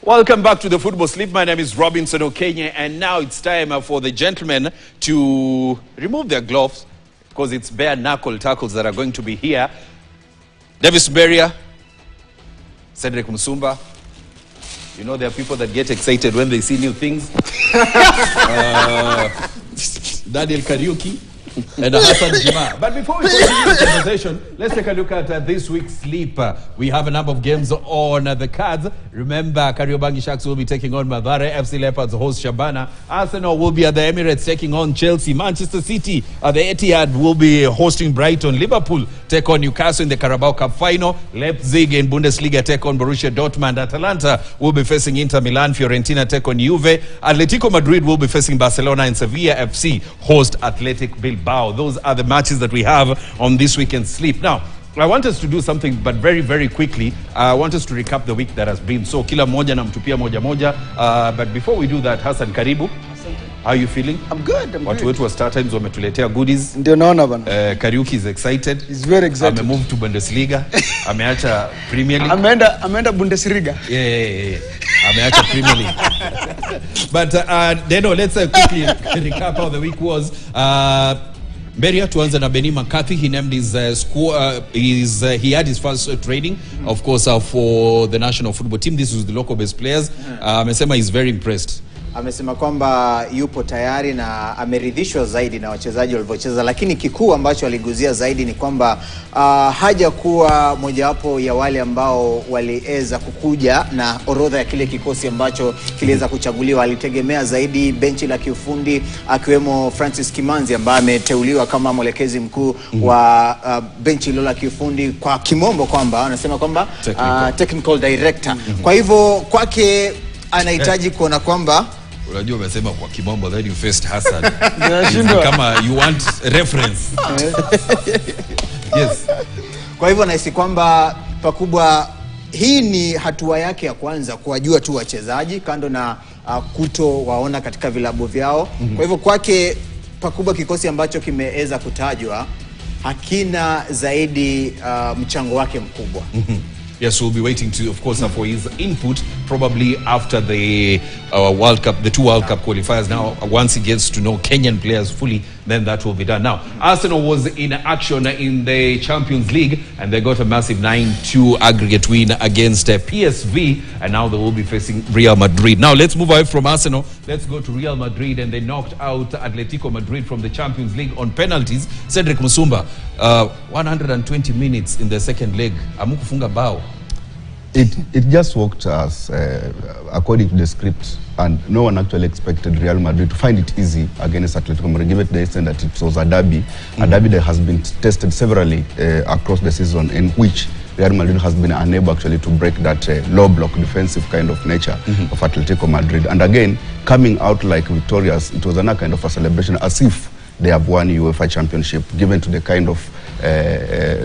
Welcome back to the Football Sleep. My name is Robinson Okenye, and now it's time for the gentlemen to remove their gloves because it's bare knuckle tackles that are going to be here. Davis Beria, Cedric Musumba. You know, there are people that get excited when they see new things. Daniel Kariuki and Hassan Jima. But before we continue the conversation, let's take a look at this week's sleep. We have a number of games on the cards. Remember, Kariobangi Sharks will be taking on Mathare. FC Leopards host Shabana. Arsenal will be at the Emirates taking on Chelsea. Manchester City at the Etihad will be hosting Brighton. Liverpool take on Newcastle in the Carabao Cup final. Leipzig in Bundesliga take on Borussia Dortmund. Atalanta will be facing Inter Milan. Fiorentina take on Juve. Atletico Madrid will be facing Barcelona, and Sevilla FC host Athletic Bilbao. Those are the matches that we have on this weekend's sleep. Now, I want us to do something, but very, very quickly. I want us to recap the week that has been. So, kila moja na mtupia moja moja. But before we do that, Hassan, karibu. How are you feeling? I'm good. Watu wetu wa Star Times wametuletea goodies. Ndio naona bana. Kariuki is excited. He's very excited. Moved to Bundesliga. Ameacha Premier League. Ameenda Bundesliga. Yeah. Ameacha Premier League. But then let's quickly recap how the week was. Beria, tuanze na Benny McCarthy. He named his he had his first training, of course, for the national football team. This was the local based players. Amesema he's very impressed. Amesema kwamba yupo tayari na ameridhishwa zaidi na wachezaji walivyocheza, lakini kikuu ambacho aliguzia zaidi ni kwamba haja kuwa mojawapo ya wale ambao waliweza kukuja na orodha ya kile kikosi ambacho kiliweza kuchaguliwa. Alitegemea zaidi benchi la kiufundi, akiwemo Francis Kimanzi ambaye ameteuliwa kama mwelekezi mkuu wa benchi hilo la kiufundi, kwa kimombo kwamba anasema kwamba technical director. Kwa hivyo kwake anahitaji kuona kwamba unajua umesema kwa kimombo that you faced Hassan. Kama you want reference. Yes. Kwa hivyo nahisi kwamba pakubwa hii ni hatua yake ya kwanza kuwajua tu wachezaji kando na kuto waona katika vilabu vyao. Kwa hivyo kwake pakubwa kikosi ambacho kimeweza kutajwa hakina zaidi mchango wake mkubwa. Yes, we'll be waiting to, of course, for his input probably after the World Cup, the 2 World Cup qualifiers. Now, once he gets to know Kenyan players fully, then that will be done. Now, Arsenal was in action in the Champions League, and they got a massive 9-2 aggregate win against PSV, and now they will be facing Real Madrid. Now, let's move away from Arsenal. Let's go to Real Madrid, and they knocked out Atletico Madrid from the Champions League on penalties. Cedric Musumba, 120 minutes in the second leg. Amukufunga bao. It just worked as according to the script, and no one actually expected Real Madrid to find it easy against Atletico Madrid, given the extent that it was a derby that has been tested severally across the season, in which Real Madrid has been unable actually to break that low block defensive kind of nature of Atletico Madrid. And again, coming out like victorious, it was another kind of a celebration, as if they have won UEFA Championship, given to the kind of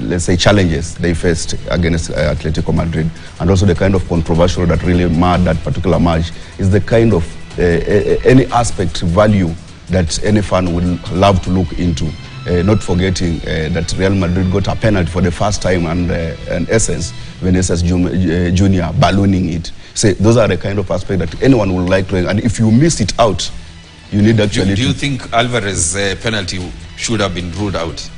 let's say challenges they faced against Atletico Madrid, and also the kind of controversial that really marred that particular match is the kind of any aspect value that any fan would love to look into. Not forgetting that Real Madrid got a penalty for the first time, and Essence, Vinicius Junior ballooning it. So those are the kind of aspects that anyone would like to, and if you miss it out, you need actually. Do you think Alvarez's penalty should have been ruled out?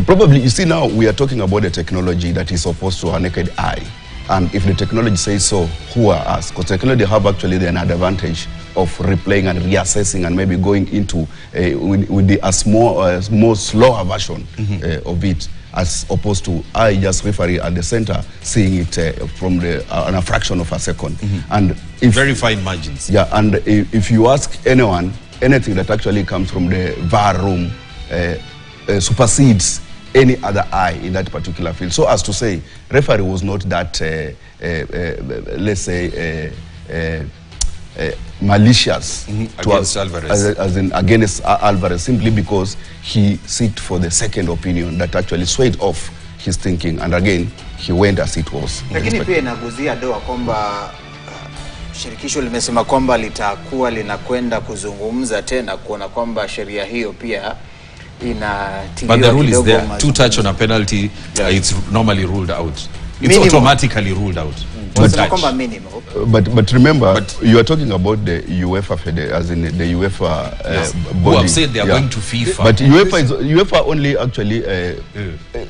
Probably. You see, now we are talking about the technology that is opposed to our naked eye, and if the technology says so, who are us? Because technology have actually an advantage of replaying and reassessing and maybe going into with the more slower version of it, as opposed to I just referee at the center seeing it from a fraction of a second. And if, very fine margins. Yeah, and if you ask anyone, anything that actually comes from the VAR room supersedes any other eye in that particular field. So as to say, referee was not that, let's say, malicious against Alvarez. As in against Alvarez, simply because he sought for the second opinion that actually swayed off his thinking, and again he went as it was. Lakini pia inaguzia doa kwamba shirikisho limesema kwamba litakuwa linakwenda kuzungumza tena kuona kwamba sheria hiyo pia But the rule is there. 2 touch on a penalty, it's normally ruled out. It's automatically ruled out. But remember, you are talking about the UEFA as in the UEFA body. Who have said they are going to FIFA. But UEFA only actually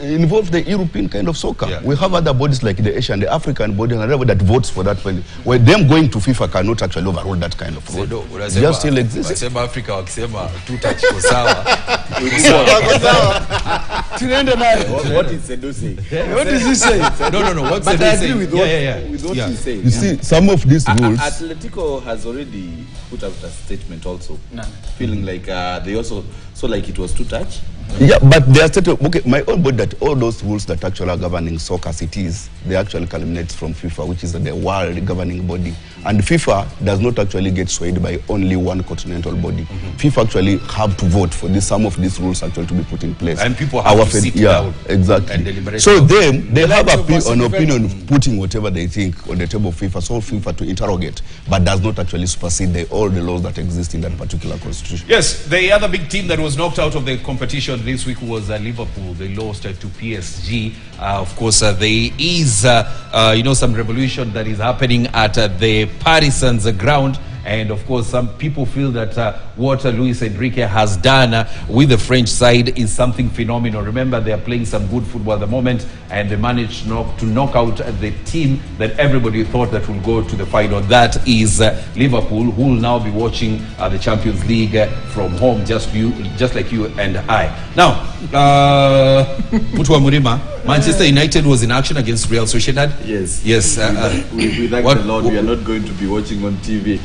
involves the European kind of soccer. Yeah. We have other bodies like the Asian, the African body, and whatever that votes for that. Where them going to FIFA cannot actually overrule that kind of rule. They just still exist. Africa wakisema two touch kwa sawa. What is Sedo saying? What does he say? No. What's But Sedo I agree saying? with what he's saying. You see, some of these rules. Atletico has already put out a statement also, feeling like they also like it was too touch. Yeah, but they are stated, okay, my own board that all those rules that actually are governing soccer cities, they actually culminate from FIFA, which is the world governing body. And FIFA does not actually get swayed by only one continental body. FIFA actually have to vote for some of these rules actually to be put in place. And people have to sit down exactly. and deliberate. So they have an opinion of putting whatever they think on the table of FIFA, so FIFA to interrogate, but does not actually supersede all the laws that exist in that particular constitution. Yes, the other big team that was knocked out of the competition this week was Liverpool. They lost to PSG. Of course, there is some revolution that is happening at the Parisans ground. And of course, some people feel that what Luis Enrique has done with the French side is something phenomenal. Remember, they are playing some good football at the moment, and they managed to knock out the team that everybody thought that will go to the final. That is Liverpool, who will now be watching the Champions League from home, just like you and I. Now, Mutua Murima, Manchester United was in action against Real Sociedad. Yes. We thank the Lord we are not going to be watching on TV.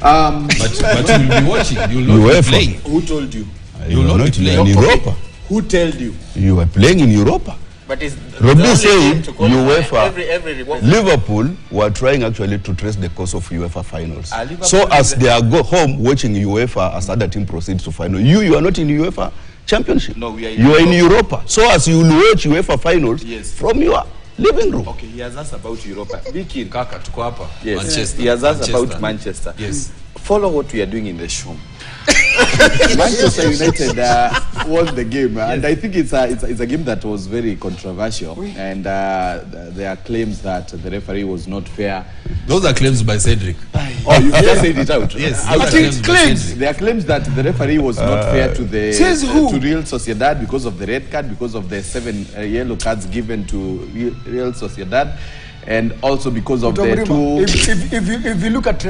But you will be watching. You will not be playing. Who told you? You will not be playing in Europa. Who told you? You are playing in Europa. But it's Robbie said UEFA, every Liverpool were trying actually to trace the course of UEFA finals. Liverpool So as they are go home watching UEFA as other team proceeds to final, you are not in UEFA Championship. No, we are in you are in Europa. So as you will watch UEFA finals from your living room. Okay, he has asked about Europa. Vicky, Kaka, tuko hapa. yes. Manchester. He has asked about Manchester. Yes. Follow what we are doing in the show. Manchester United won the game, and I think it's a game that was very controversial, and there are claims that the referee was not fair. Those are claims by Cedric. Oh, you just said it out. Yes, I think claims. There are claims that the referee was not fair to the to Real Sociedad because of the red card, because of the 7 yellow cards given to Real Sociedad, and also because of the two. If you look at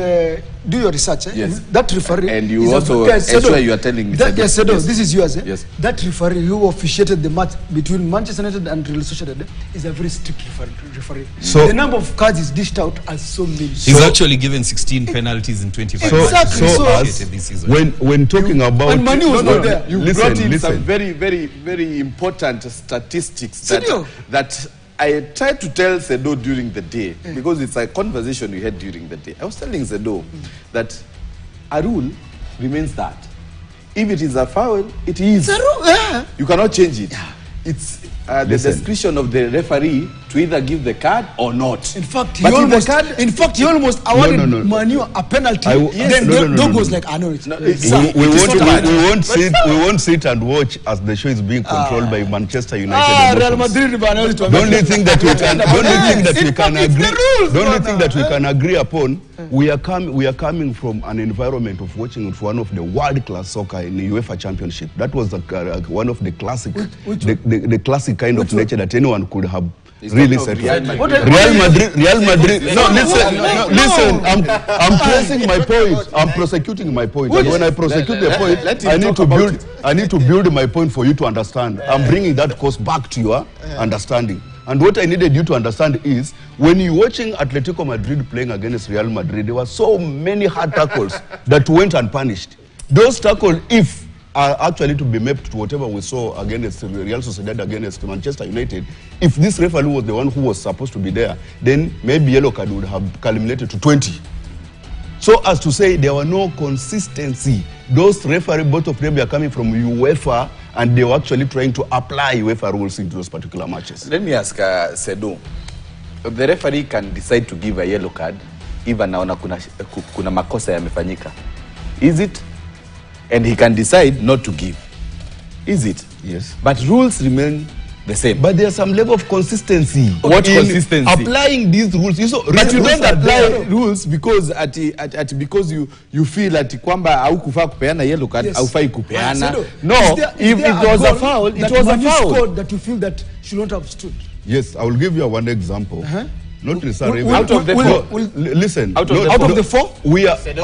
do your research, yes, that referee, and you also ensure you are telling me that. Yes, this is yours. Yes, that referee who officiated the match between Manchester United and Real Sociedad is a very strict referee. So the number of cards is dished out as so many. He's actually given 16 penalties in 25 Exactly. When talking about and Manu was not there. You brought in some very, very, very important statistics that I tried to tell Sedo during the day, because it's a conversation we had during the day. I was telling Sedo that a rule remains that. If it is a foul, it is. It's a rule, You cannot change it. It's the discretion of the referee to either give the card or not. In fact, he almost awarded Manu a penalty. Then Dog was like, I know it's we won't sit and watch as the show is being controlled by Manchester United. Real Madrid. The only thing that we can agree upon, we are coming from an environment of watching one of the world-class soccer in the UEFA Championship. That was one of the classic, the classic kind of nature that anyone could have really said. Real Madrid. No, listen. I'm pressing my point. I'm prosecuting my point. And when I prosecute the point, I need to build my point for you to understand. I'm bringing that course back to your understanding. And what I needed you to understand is, when you're watching Atletico Madrid playing against Real Madrid, there were so many hard tackles that went unpunished. Those tackles, if are actually to be mapped to whatever we saw against Real Sociedad against Manchester United, if this referee was the one who was supposed to be there, then maybe yellow card would have culminated to 20. So as to say, there were no consistency. Those referees, both of them, are coming from UEFA, and they were actually trying to apply UEFA rules into those particular matches. Let me ask Sedo. The referee can decide to give a yellow card even naona kuna makosa yamefanyika. Is it? And he can decide not to give. Is it? Yes. But rules remain the same. But there's some level of consistency. What in consistency? Applying these rules. But you don't apply rules because because you feel that kwamba haukufaa kupeana yellow card, haufai kupeana. No, if it was a foul, it was a foul. That you feel that should not have stood. Yes, I will give you one example. Not necessarily. Out of the four. Listen. Out of the four? We are the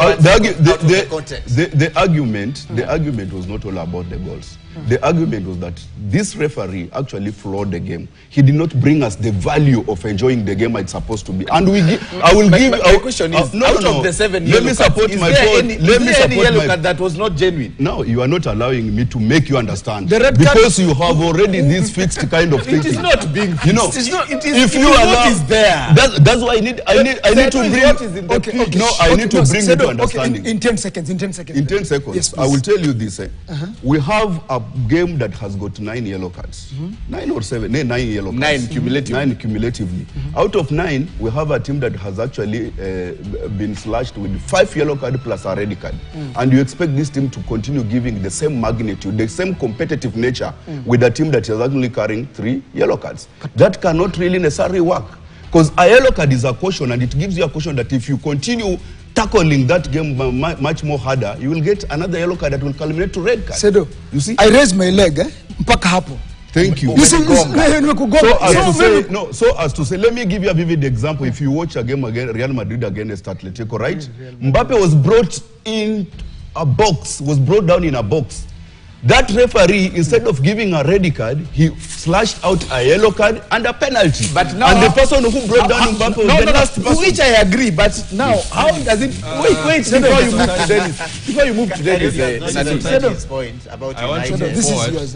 argument was not all about the goals. The argument was that this referee actually flawed the game. He did not bring us the value of enjoying the game it's supposed to be. And I will give. My question is, out of the 7 yellow cards, support my point. Let me support yellow card that was not genuine. Now you are not allowing me to make you understand. The red because you have already this fixed kind of thinking. It is not being fixed. You know, if you allow, is there. That's why I need to bring. Okay. No, I need to bring you to understanding. In 10 seconds. In 10 seconds. Yes, I will tell you this. We have a game that has got 9 yellow cards. 9 or 7? 9 yellow cards. 9 cumulatively. Out of 9, we have a team that has actually been slashed with 5 yellow cards plus a red card. And you expect this team to continue giving the same magnitude, the same competitive nature with a team that is actually carrying 3 yellow cards. That cannot really necessarily work. Because a yellow card is a caution, and it gives you a caution that if you continue tackling that game much more harder, you will get another yellow card that will culminate to red card. Sedo, you see? I raised my leg, mpaka hapo. Thank you. So as to say, let me give you a vivid example. If you watch a game against Real Madrid against Atletico, right? Mbappe was brought down in a box. That referee, instead of giving a red card, he slashed out a yellow card and a penalty. But now, and the person who brought down Mbappe was the last person. Which I agree, but now, how does it... Wait, before you move to Dennis. Before you move to Dennis, point about this is yours.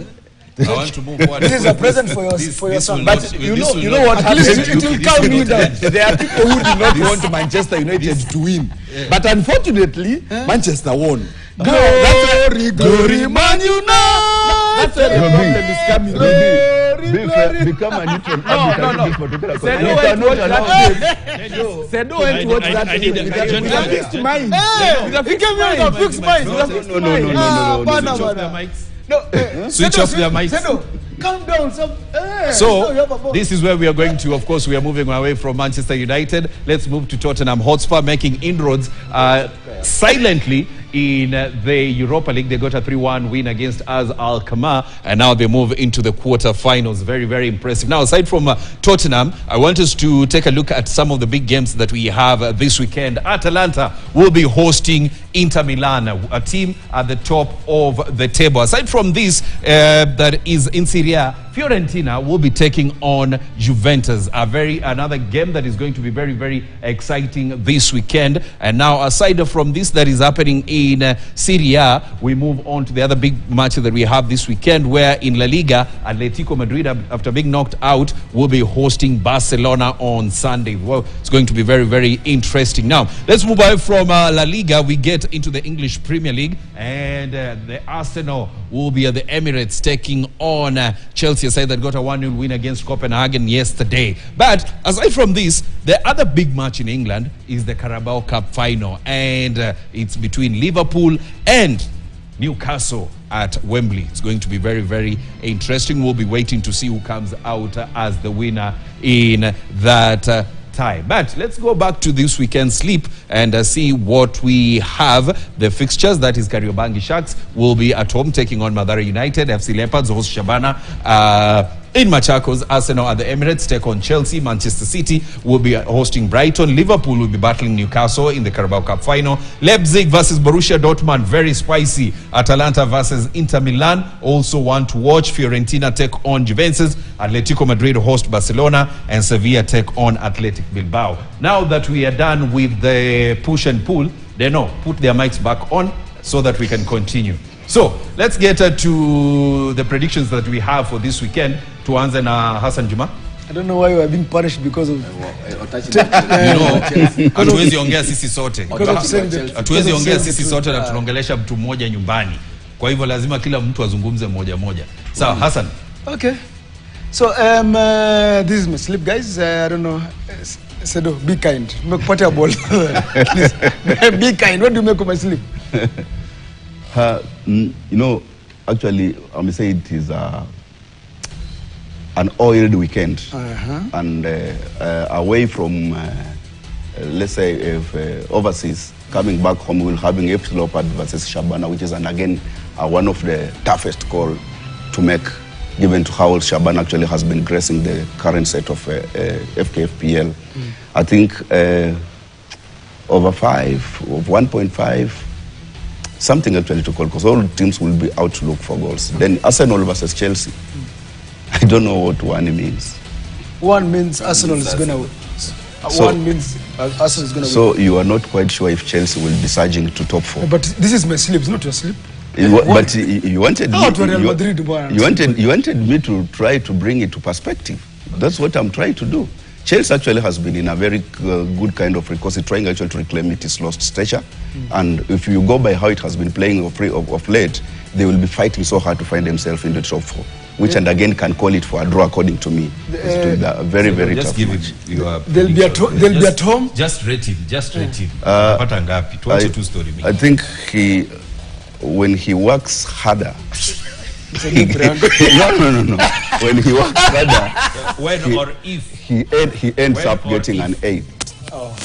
I want to move forward. This is a present for your son. But you know what happens? It will calm you down. There are people who do not want Manchester United to win. But unfortunately, Manchester won. Glory, glory, Man United. That's where the problem is coming. Glory, become a neutral. No. Sedo went to watch that. Sedo went to watch that. With a fixed mind. He came here with a fixed mind. No. Switch off their mics. Calm down. So, this is where we are going to. Of course, we are moving away from Manchester United. Let's move to Tottenham Hotspur, making inroads silently in the Europa League. They got a 3-1 win against AZ Alkmaar, and now they move into the quarterfinals. Very, very impressive. Now, aside from Tottenham, I want us to take a look at some of the big games that we have this weekend. Atalanta will be hosting Inter Milan, a team at the top of the table. Aside from this, that is in Serie A, Fiorentina will be taking on Juventus. Another game that is going to be very, very exciting this weekend. And now, aside from this that is happening in Serie A, we move on to the other big match that we have this weekend, where in La Liga, Atletico Madrid, after being knocked out, will be hosting Barcelona on Sunday. Well, it's going to be very, very interesting. Now, let's move away from La Liga. We get into the English Premier League, and the Arsenal will be at the Emirates taking on Chelsea, a side that got a 1-0 win against Copenhagen yesterday. But aside from this, the other big match in England is the Carabao Cup final, and it's between Liverpool and Newcastle at Wembley. It's going to be very, very interesting. We'll be waiting to see who comes out as the winner in that time. But let's go back to this weekend's sleep and see what we have. The fixtures, that is Kariobangi Sharks will be at home taking on Mathare United. FC Leopards host Shabana. In Machakos, Arsenal at the Emirates take on Chelsea. Manchester City will be hosting Brighton. Liverpool will be battling Newcastle in the Carabao Cup final. Leipzig versus Borussia Dortmund, very spicy. Atalanta versus Inter Milan, also one to watch. Fiorentina take on Juventus. Atletico Madrid host Barcelona, and Sevilla take on Athletic Bilbao. Now that we are done with the push and pull, they know, put their mics back on so that we can continue. So let's get to the predictions that we have for this weekend. Tuanze na Hassan Juma. I don't know why you are being punished because of hatuwezi ongea sisi sote. Hatuwezi ongea sisi sote na tunaongelesha mtu mmoja nyumbani. Kwa hivyo lazima kila mtu azungumze mmoja mmoja. Sawa, Hassan. Okay. So this is my sleep, guys. I don't know. Sedo, be kind. Nimekupatia ball. Be kind. What do you make of my sleep? You know, actually, I may say it is an oiled weekend, and away from, let's say, if overseas, coming back home, we'll having FC Leopards versus Shabana, which is, and again, one of the toughest call to make, given to how Shabana actually has been gracing the current set of FKFPL. I think over 5, of 1.5, something actually to call, because all teams will be out to look for goals. Then Arsenal versus Chelsea. I don't know what one means. One means Arsenal is going to win. One means Arsenal is going to win. So you are not quite sure if Chelsea will be surging to top 4. But this is my sleep, it's not your sleep. But you wanted me, you wanted me to try to bring it to perspective. That's what I'm trying to do. Chelsea actually has been in a very good kind of recourse, trying actually to reclaim its lost stature. And if you go by how it has been playing of late, they will be fighting so hard to find themselves in the top 4, which and again can call it for a draw according to me. Very, very tough match. They'll be at home. Just rate him. I think when he works harder, no. When he works harder, when or if he ends up getting an 8. Oh,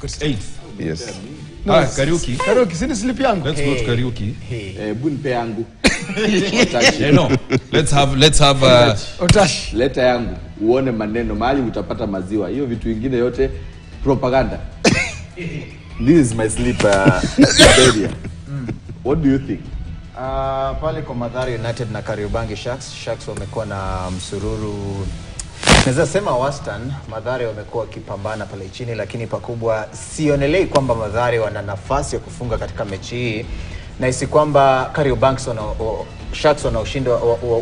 good. 8. Yes. Karaoke. Karaoke, sini sleep yangu. Let's go to karaoke. Bunpe yangu. No. Let's have Otash. Leta yangu. Uone maneno mahali utapata maziwa. Hiyo vitu vingine yote propaganda. This is my sleep area. What do you think? Pale kwa Mathare United na Kariobangi Sharks wamekuwa na msururu, naweza sema wastani. Mathare wamekuwa wakipambana pale chini, lakini pakubwa sionelei kwamba Mathare wana nafasi ya kufunga katika mechi hii, na isi kwamba Kariobangi Sharks wana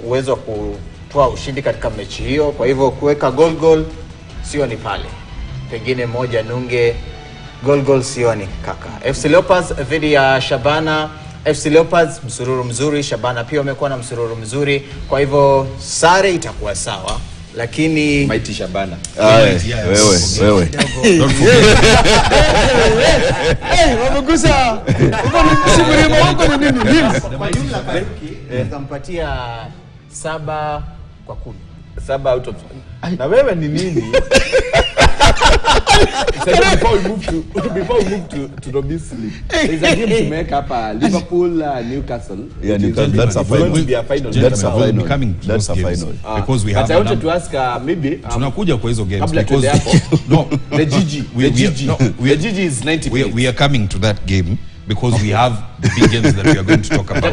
uwezo wa kutoa ushindi katika mechi hiyo. Kwa hivyo kuweka goal sioni pale, pengine moja nunge, goal sioni kaka. FC Leopards dhidi ya Shabana. FC Leopards msururu mzuri, Shabana pia wamekuwa na msururu mzuri, kwa hivyo sare itakuwa sawa, lakini Mighty Shabana. Wewe. Wamegusa. Siburi wako ni nini? kwa jumla Karaoke nitampatia 7 kwa 10. 7 out of. Na wewe ni nini? So before we move to Robin's sleep, there's a game to make up Liverpool, Newcastle. Yeah, Newcastle. That's a final. That's a final. That's a final. Because we have. But I wanted to ask maybe. Tunakuja kwa hizo games because no, the GG. The GG is 90 minutes. We are coming to that game because we have the big games that we are going to talk about.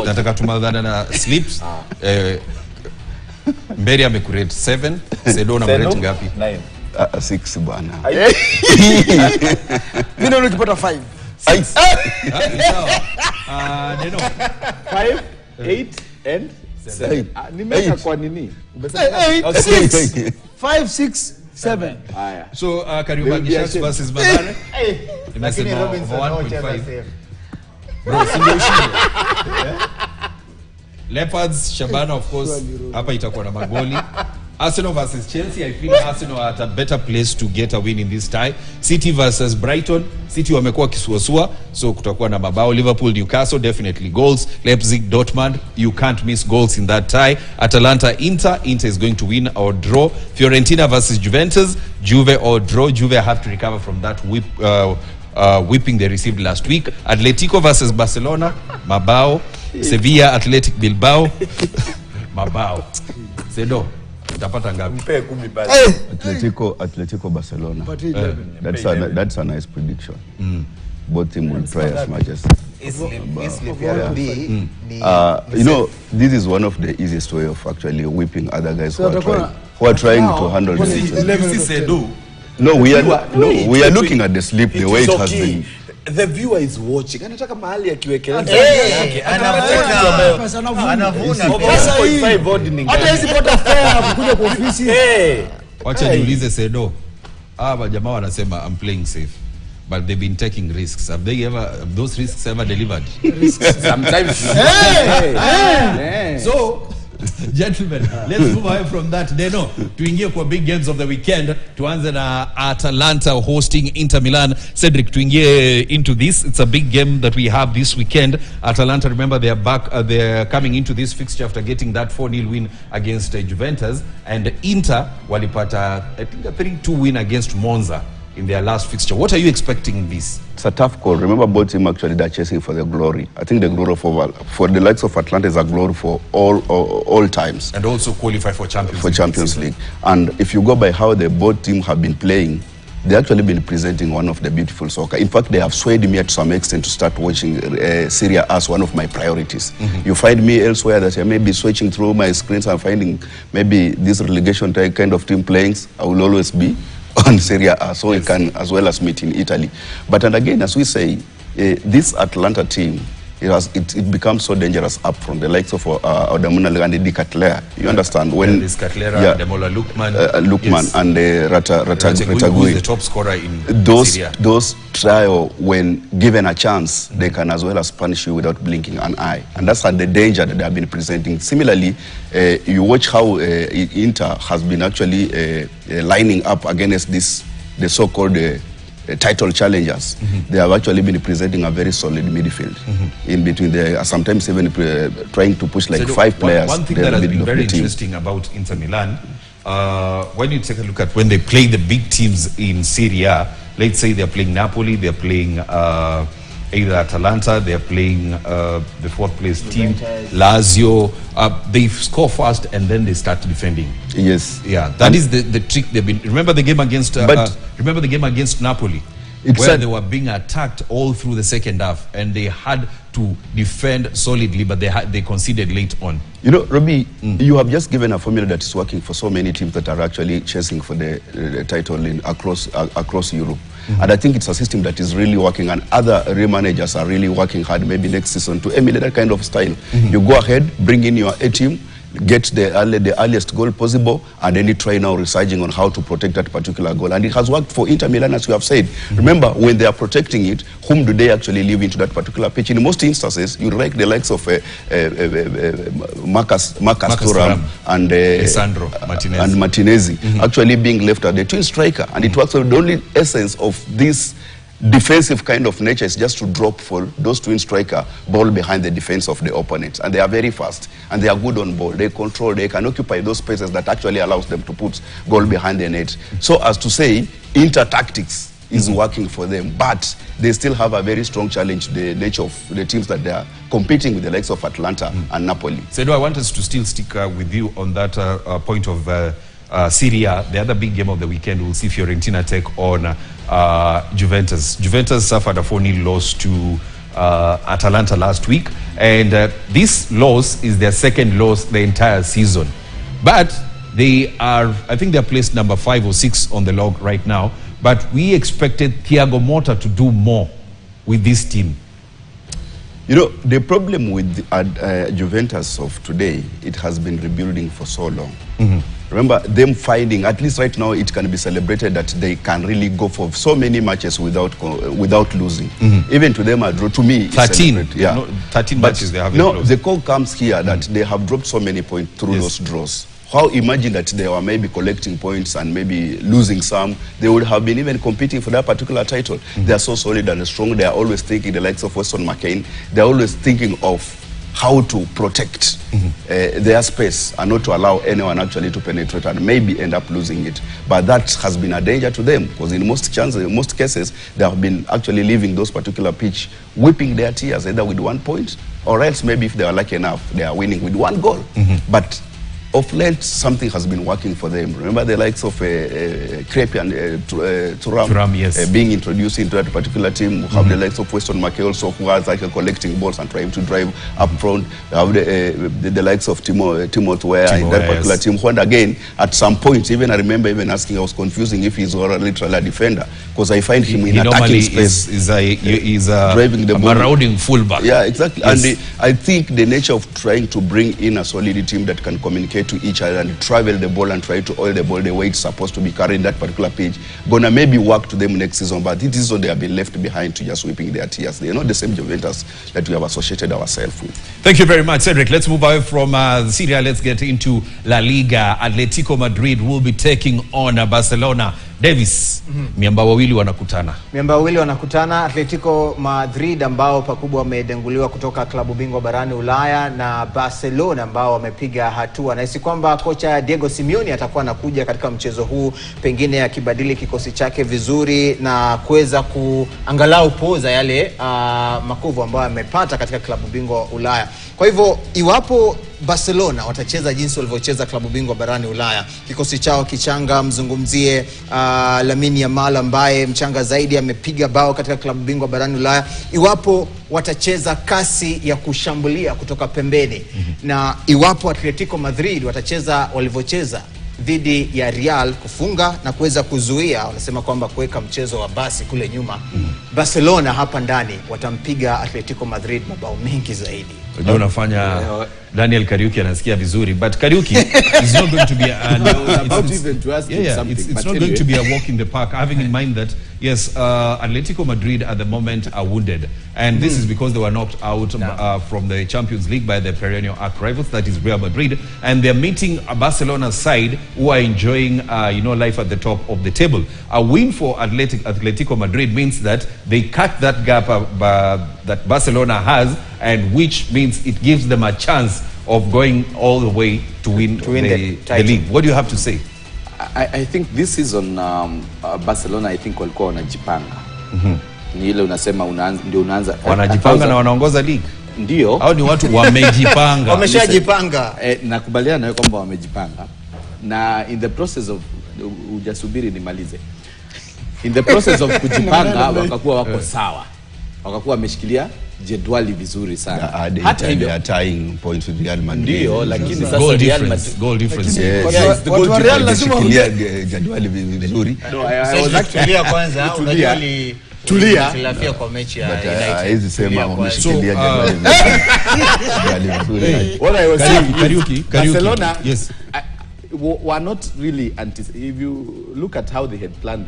Nataka tumalizane na sleeps. Mberi amekurate 7, Sedo na kurate ngapi? 9. 6 bwana. Mimi naona ukipata 5. 5, 8 and 7. Nimeka kwa nini? 6, 5, 6, 7. Haya. So Kariobangi Sharks versus Mathare. Lakini Robinson 1.5. Bro, sindio ushinde. Leopards, Shabana, of course, hapa itakuwa na magoli. Arsenal versus Chelsea, I feel Arsenal are at a better place to get a win in this tie. City versus Brighton, City wamekuwa kisuasua, so kutakuwa na mabao. Liverpool, Newcastle, definitely goals. Leipzig, Dortmund, you can't miss goals in that tie. Atalanta, Inter is going to win or draw. Fiorentina versus Juventus, Juve or draw. Juve have to recover from that whipping they received last week. Atletico versus Barcelona, mabao. Sevilla, Athletic Bilbao, mabao. Sedo, utapata ngapi? Mpe 10 basi. Atletico Barcelona. That's a nice prediction. Both teams will try as much as. You know, this is one of the easiest way of actually whipping other guys who are trying to handle the Sedo. No, we are looking at the sleep the way it has been. The viewer is watching. Anataka mahali akiwekelea. Anavuna. Hata hizi pota fair kuja kwa ofisi. Wacha niulize Sedo. Jamaa wanasema I'm playing safe, but they've been taking risks. Have those risks ever delivered? Sometimes. So Gentlemen, let's move away from that. Deno, tuingie kwa big games of the weekend. Tuanze na Atalanta hosting Inter Milan. Cedric, tuingie into this. It's a big game that we have this weekend. Atalanta, remember, they are back. They're coming into this fixture after getting that 4-0 win against Juventus. And Inter, walipata, I think, a 3-2 win against Monza in their last fixture. What are you expecting in this? It's a tough call. Remember, both teams actually are chasing for the glory. I think the glory for the likes of Atlanta is a glory for all times. And also qualify for Champions League. And if you go by how the both teams have been playing, they actually been presenting one of the beautiful soccer. In fact, they have swayed me to some extent to start watching Serie A as one of my priorities. You find me elsewhere that I may be switching through my screens and finding maybe this relegation type kind of team playing. I will always be on Serie A, so we can as well as meet in Italy. But and again, as we say, this Atlanta team, it becomes so dangerous up from the likes of Odamuna and Di Catlera. You understand? When this Catlera, Demola Lukman and Ratagui, the top scorer in Syria. Those trio, when given a chance, they can as well as punish you without blinking an eye. And that's the danger that they have been presenting. Similarly, you watch how Inter has been actually lining up against the so-called title challengers. They have actually been presenting a very solid midfield in between. They sometimes even trying to push like 5 players. One thing that has been very interesting about Inter Milan, when you take a look at when they play the big teams in Serie A, let's say they're playing Napoli, they're playing either Atalanta, they're playing the 4th place team, Lazio. They score fast and then they start defending. Yes. Yeah, that is the trick they've been. Remember the game against Napoli, where they were being attacked all through the second half, and they had to defend solidly, but they conceded late on. You know, Robbie, you have just given a formula that is working for so many teams that are actually chasing for the title across Europe. And I think it's a system that is really working, and other real managers are really working hard maybe next season to emulate that kind of style. You go ahead, bring in your A team, get the earliest goal possible, and then you try now researching on how to protect that particular goal. And it has worked for Inter Milan, as you have said. Remember, when they are protecting it, whom do they actually leave into that particular pitch? In most instances, you like the likes of Marcus Thuram and Lisandro Martinez actually being left at the twin striker. And it works. The only essence of this defensive kind of nature is just to drop for those twin striker ball behind the defense of the opponent, and they are very fast and they are good on ball. They control, they can occupy those spaces that actually allows them to put goal behind the net. So as to say, Inter tactics is working for them, but they still have a very strong challenge to the nature of the teams that they are competing with, the likes of Atlanta and Napoli. So I want us to still stick with you on that point of Serie A. The other big game of the weekend, we'll see Fiorentina take on Juventus. Juventus suffered a 4-0 loss to Atalanta last week, and this loss is their second loss the entire season. But they are, I think they're placed number 5 or 6 on the log right now, but we expected Thiago Motta to do more with this team. You know, the problem with Juventus of today, it has been rebuilding for so long. Remember, them finding, at least right now, it can be celebrated that they can really go for so many matches without losing. Even to them, to me, 13. Yeah. No, 13 matches they have. No, the call comes here that they have dropped so many points through those draws. How imagine that they were maybe collecting points and maybe losing some, they would have been even competing for that particular title. They are so solid and strong. They are always thinking, the likes of Weston McCain, they're always thinking of how to protect their space and not to allow anyone actually to penetrate and maybe end up losing it. But that has been a danger to them, because in most cases, they have been actually leaving those particular pitch, weeping their tears either with 1 point, or else maybe if they are lucky enough, they are winning with 1 goal. But of late, something has been working for them. Remember the likes of Crepe and Thuram being introduced into that particular team. We have the likes of Weston McCain also, who has like collecting balls and trying to drive up front. We have the likes of Timo Weah in that particular team. When again, at some point, even I remember even asking, I was confusing if he's literally a defender, because I find him in attacking space. He's driving the ball, marauding fullback. Yeah, exactly. Yes. And I think the nature of trying to bring in a solid team that can communicate communicate to each other and travel the ball and try to oil the ball the way it's supposed to be carrying that particular pitch, gonna maybe work to them next season. But it is so they have been left behind to just weeping their tears. They are not the same Juventus that we have associated ourselves with. Thank you very much, Cedric. Let's move away from Syria. Let's get into La Liga. Atletico Madrid will be taking on Barcelona. Davis, miamba wawili wanakutana. Miamba wawili wanakutana. Atletico Madrid ambao pakubwa wamedenguliwa kutoka klabu bingwa barani Ulaya, na Barcelona ambao wamepiga hatua. Nahisi kwamba kocha Diego Simeone atakuwa anakuja katika mchezo huu, pengine akibadili kikosi chake vizuri na kuweza kuangalau poza yale makovu ambayo amepata katika klabu bingwa Ulaya. Kwa hivyo iwapo Barcelona watacheza jinsi walivyocheza klabu bingwa barani Ulaya, kikosi chao kichanga, mzungumzie Lamine Yamal ambaye mchanga zaidi amepiga bao katika klabu bingwa barani Ulaya, iwapo watacheza kasi ya kushambulia kutoka pembeni, na iwapo Atletico Madrid watacheza walivyocheza dhidi ya Real, kufunga na kuweza kuzuia, wanasema kwamba kuweka mchezo wa basi kule nyuma, Barcelona hapa ndani watampiga Atletico Madrid mabao mengi zaidi. Unajua unafanya Daniel Kariuki anasikia vizuri, but Kariuki is not going to be it's not going to be a walk in the park, having in mind that yes, Atletico Madrid at the moment are wounded, and this is because they were knocked out from the Champions League by the perennial arch rivals, that is Real Madrid, and they're meeting a Barcelona side who are enjoying life at the top of the table. A win for Atletico Madrid means that they cut that gap that Barcelona has, and which means it gives them a chance of going all the way to win the league. What do you have to say? I think this season Barcelona, I think walikuwa wanajipanga. Ni ile unasema ndio unaanza wanajipanga na wanaongoza league. Ndio. Au ni watu wamejipanga? Wameshajipanga. Nakubaliana nawe kwamba wamejipanga. Na in the process of ujasubiri nimalize. In the process of kujipanga wakakuwa wako sawa. Wakakuwa wameshikilia jedwali vizuri sana. Hata hivyo they are tying points with Real Madrid. Ndio, lakini sasa goal difference. Yes, the goal Real lazima jedwali vizuri. No, I was actually kwanza unajali filafia kwa mechi ya hizi sema wameshikilia jedwali vizuri. What I was saying, Kariuki, Barcelona, yes, were not really if you look at how they had planned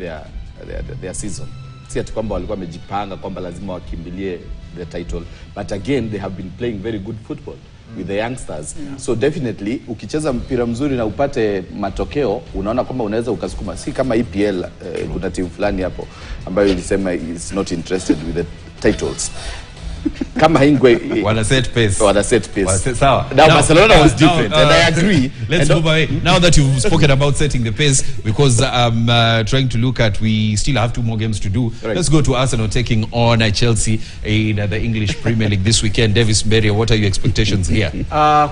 their season. Si ati kwamba walikuwa wamejipanga kwamba lazima wakimbilie the title, but again they have been playing very good football with the youngsters. So definitely ukicheza mpira mzuri na upate matokeo, unaona kwamba unaweza ukasukuma. Si kama EPL, kuna timu fulani hapo ambayo ilisema is not interested with the titles. Kama hingwe wana set pace. Sawa. Now Barcelona was different, and I agree. Let's move away. Now that you've spoken about setting the pace, because I'm trying to look at, we still have 2 more games to do. Right. Let's go to Arsenal taking on Chelsea in the English Premier League this weekend. Davis Berry, what are your expectations here?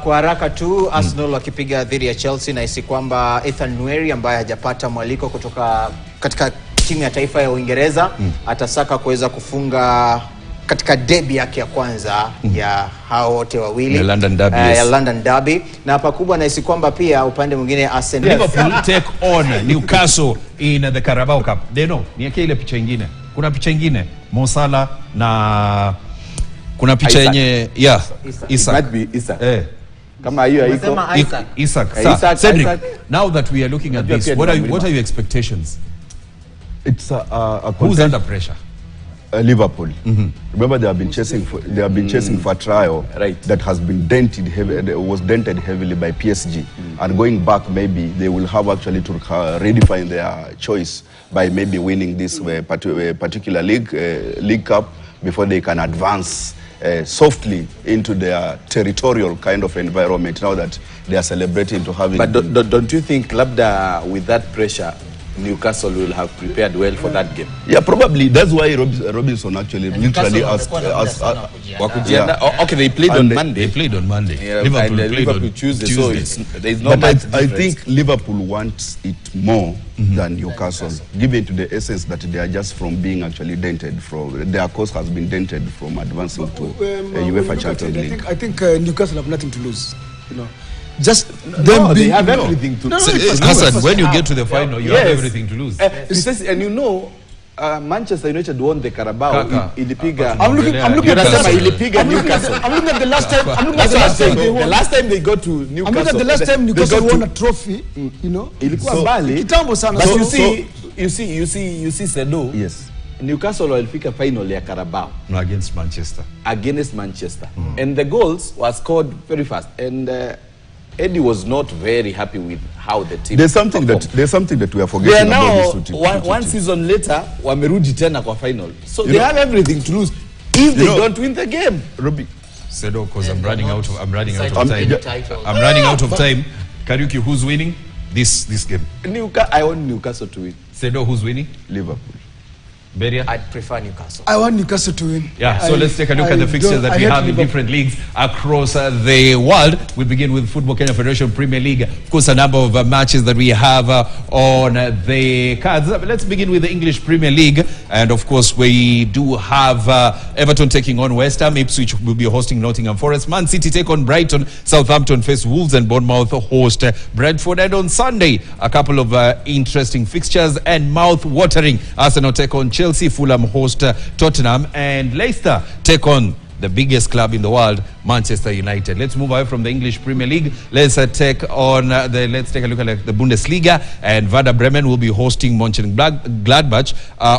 Kwa haraka tu, Arsenal wakipiga dhidi ya Chelsea, na isi kwamba Ethan Nwaneri ambaye hajapata mwaliko kutoka katika timu ya taifa ya Uingereza atasaka kuweza kufunga katika derby yake ya kwanza ya hao wote wawili, ya London Derby, ya London Derby. Na pakubwa na isi kwamba pia upande mwingine Arsenal Liverpool take on Newcastle in the Carabao Cup. They know ni yake ile picha nyingine. Kuna picha nyingine Mo Salah na kuna picha yenye Isak. Kama hiyo haiko Isak. Cedric, now that we are looking at this, what are your expectations? It's who's under pressure? Liverpool. Remember they have been chasing for a trial that has been dented heavily by PSG, and going back maybe they will have actually to redefine their choice by maybe winning this particular league cup before they can advance softly into their territorial kind of environment, now that they are celebrating to having. But don't you think Labda with that pressure Newcastle will have prepared well for that game? Yeah, probably. That's why Robinson actually literally asked. Okay, they played on Monday. Yeah, Liverpool played on Tuesday. So there's no much difference. I think Liverpool wants it more than Newcastle, given to the essence that they are just from being actually dented from. Their course has been dented from advancing to UEFA Champions League. I think Newcastle have nothing to lose. You know. Just them they have everything to lose. Hassan, when you get to the final, you have everything to lose. And you know, Manchester United won the Carabao. Ilipiga. I'm looking Unasema ilipiga Newcastle. I'm looking at the last time. I'm looking at the last time they won. The last time they got to Newcastle. I'm looking at the last time Newcastle won a trophy, you know. Ilikuwa mbali. Kitambo sana. But you see Sedo. Yes. Newcastle walifika final ya Carabao against Manchester. And the goals were scored very fast, and Eddie was not very happy with how the team there's something that we are forgetting about this team. One season later wamerudi tena kwa final, so they have everything to lose if they don't win the game. Robbie Sedo, because I'm running out of time. Kariuki, who's winning this game? I want Newcastle to win. Sedo, who's winning? Liverpool. Beria? I'd prefer Newcastle. I want Newcastle to win. Yeah, so let's take a look at the fixtures that we have in different leagues across the world. We begin with Football Kenya Federation Premier League. Of course, a number of matches that we have on the cards. Let's begin with the English Premier League. And of course, we do have Everton taking on West Ham. Ipswich will be hosting Nottingham Forest. Man City take on Brighton. Southampton face Wolves, and Bournemouth host Brentford. And on Sunday, a couple of interesting fixtures and mouth-watering. Arsenal take on Chelsea, Fulham host Tottenham, and Leicester take on the biggest club in the world, Manchester United. Let's move away from the English Premier League. Let's take a look at the Bundesliga, and Werder Bremen will be hosting Mönchengladbach.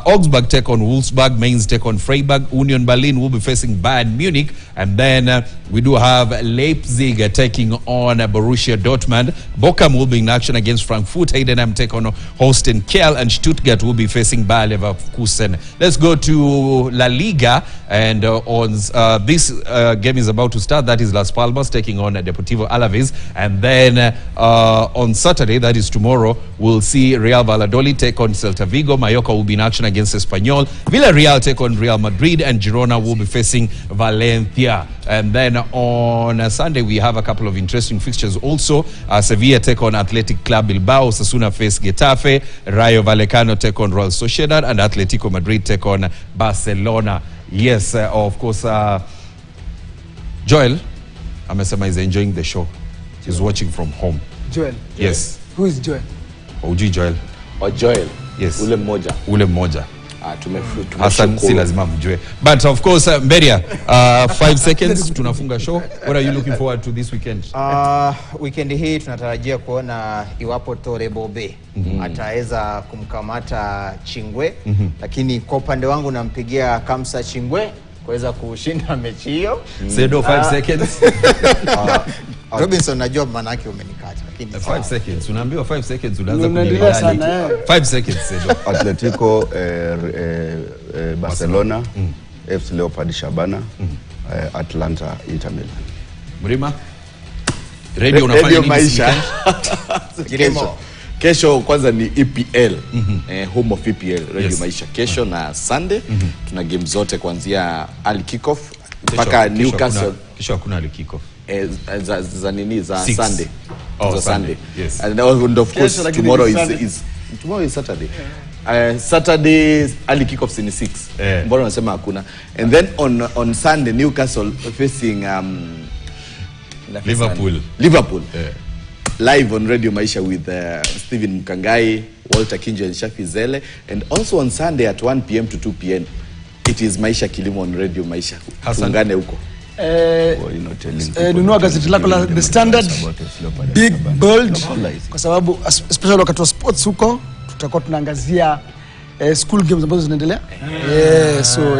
Augsburg take on Wolfsburg, Mainz take on Freiburg, Union Berlin will be facing Bayern Munich, and then we do have Leipzig taking on Borussia Dortmund. Bochum will be in action against Frankfurt. Heidenheim take on Holstein Kiel, and Stuttgart will be facing Bayer Leverkusen. Let's go to La Liga, and on this game is about to start. That is Las Palmas taking on Deportivo Alaves, and then on Saturday, that is tomorrow, we'll see Real Valladolid take on Celta Vigo. Mallorca will be in action against Espanyol. Villarreal take on Real Madrid, and Girona will be facing Valencia. And then on Sunday, we have a couple of interesting fixtures also. Sevilla take on Athletic Club Bilbao. Osasuna face Getafe. Rayo Vallecano take on Real Sociedad, and Atletico Madrid take on Barcelona. Yes, of course, Joel amesema is enjoying the show. He's watching from home. Joel? Yes. Who is Joel? Uji Joel. Or Joel? Yes. Ule mmoja. Hassan si lazima mjue. But of course, Beria, 5 seconds, tunafunga show. What are you looking forward to this weekend? Weekend hii tunatarajia kuona iwapo Tore Bobe ataweza kumkamata Chingwe, lakini kwa upande wangu nampigia Kamsa Chingwe kuweza kushinda mechi hiyo. Sedo, 5 seconds. Robinson, najua maana yake umenikata, lakini 5 seconds. Unaambiwa 5 seconds unaanza kuendelea sana. 5 seconds, Sedo. Atletico, Barcelona, FC Leopard Shabana, Atlanta, Inter Milan. Mrima? Radio unafanya nini maisha? Kesho kwanza ni EPL, home of EPL, Radio Maisha. Kesho na Sunday, tuna game zote kuanzia early kickoff mpaka Newcastle. Kesho hakuna early kickoff. Za Sunday. Sunday. Yes. And of course tomorrow is Saturday. Saturday early kickoff in 6. Mbona unasema hakuna? And then on Sunday Newcastle facing Liverpool. Live on Radio Maisha with Stephen Mkangai, Walter Kinjo and Shafi Zele, and also on Sunday at 1 p.m. to 2 p.m. it is Maisha Kilimo on Radio Maisha. Tungane huko. Nunua gazeti lako la The Standard, big bold, kwa sababu especially wakati wa sports huko tutakuwa tunaangazia school games ambazo zinaendelea. So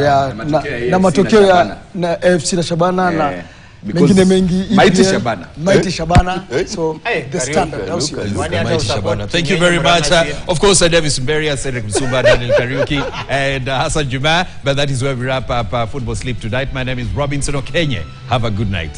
na matokeo ya na FC na Shabana na mengine mengi Mighty Shabana. So The Standard. Mighty Shabana. Thank you very much. Of course, Davis Mberia, Cedric Msumba, Daniel Kariuki, and Hassan Juma. But that is where we wrap up Football Sleep tonight. My name is Robinson Okenye. Have a good night.